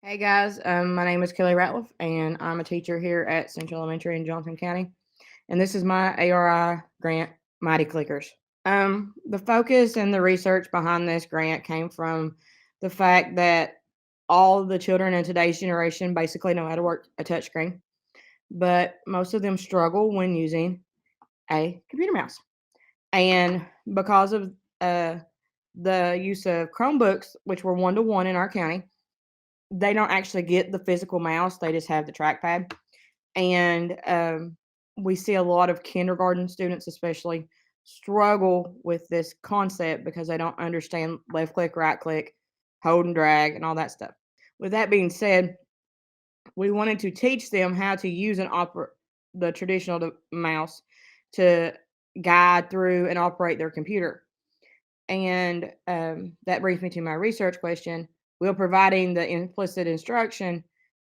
Hey guys, my name is Kelly Ratliff, and I'm a teacher here at Central Elementary in Johnson County. And this is my ARI grant, Mighty Clickers. The focus and the research behind this grant came from the fact that all of the children in today's generation basically know how to work a touchscreen, but most of them struggle when using a computer mouse. And because of uh, the use of Chromebooks, which were 1-to-1 in our county, they don't actually get the physical mouse, they just have the trackpad. And we see a lot of kindergarten students, especially, struggle with this concept because they don't understand left click, right click, hold and drag, and all that stuff. With that being said, we wanted to teach them how to use the traditional mouse to guide through and operate their computer. And that brings me to my research question. Will providing the implicit instruction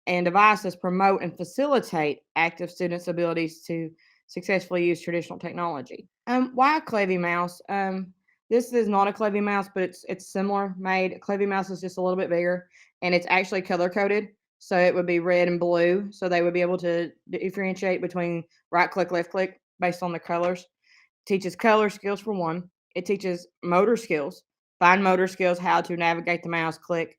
and devices promote and facilitate active students' abilities to successfully use traditional technology? Why a Clevy mouse? This is not a Clevy mouse, but it's similar made. Clevy mouse is just a little bit bigger, and it's actually color coded, so it would be red and blue. So they would be able to differentiate between right click, left click based on the colors. Teaches color skills for one. It teaches motor skills, fine motor skills, how to navigate the mouse, click.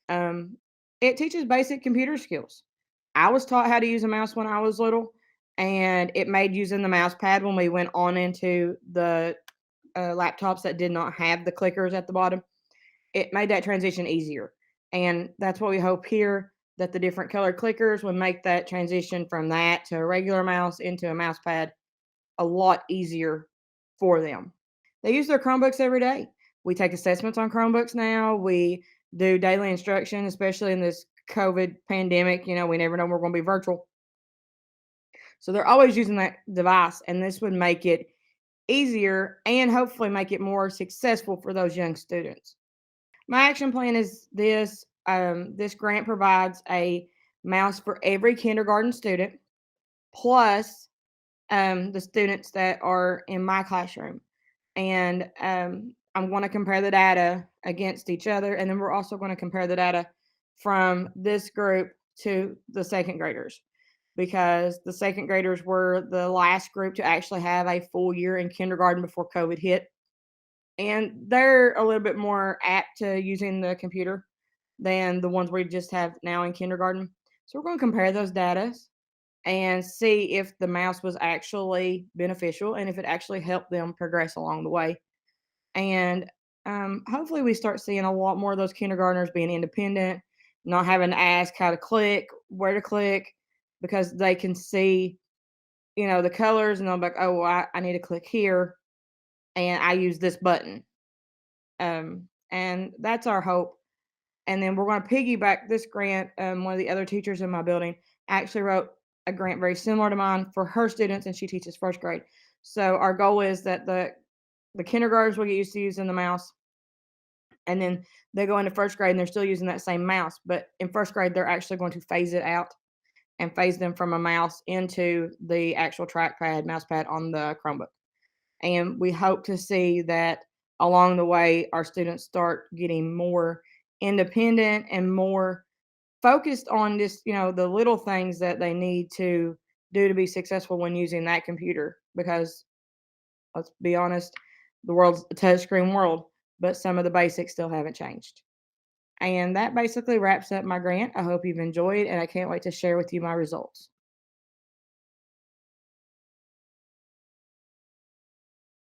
Um, it teaches basic computer skills. I was taught how to use a mouse when I was little, and it made using the mouse pad when we went on into the laptops that did not have the clickers at the bottom. It made that transition easier. And that's what we hope here, that the different colored clickers would make that transition from that to a regular mouse into a mouse pad a lot easier for them. They use their Chromebooks every day. We take assessments on Chromebooks now. We do daily instruction, especially in this COVID pandemic. We never know when we're going to be virtual. So they're always using that device, and this would make it easier and hopefully make it more successful for those young students. My action plan is this. This grant provides a mouse for every kindergarten student, plus the students that are in my classroom. And I'm going to compare the data against each other. And then we're also going to compare the data from this group to the second graders, because the second graders were the last group to actually have a full year in kindergarten before COVID hit. And they're a little bit more apt to using the computer than the ones we just have now in kindergarten. So we're going to compare those data and see if the mouse was actually beneficial and if it actually helped them progress along the way. And hopefully, we start seeing a lot more of those kindergartners being independent, not having to ask how to click, where to click, because they can see, the colors, and they'll be like, oh, well, I need to click here, and I use this button. And that's our hope. And then we're going to piggyback this grant. One of the other teachers in my building actually wrote a grant very similar to mine for her students, and she teaches first grade. So our goal is that the kindergartners will get used to using the mouse, and then they go into first grade and they're still using that same mouse. But in first grade, they're actually going to phase it out and phase them from a mouse into the actual trackpad, mouse pad on the Chromebook. And we hope to see that along the way, our students start getting more independent and more focused on just, the little things that they need to do to be successful when using that computer. Because let's be honest, the world's a touchscreen world, but some of the basics still haven't changed. And that basically wraps up my grant. I hope you've enjoyed, and I can't wait to share with you my results.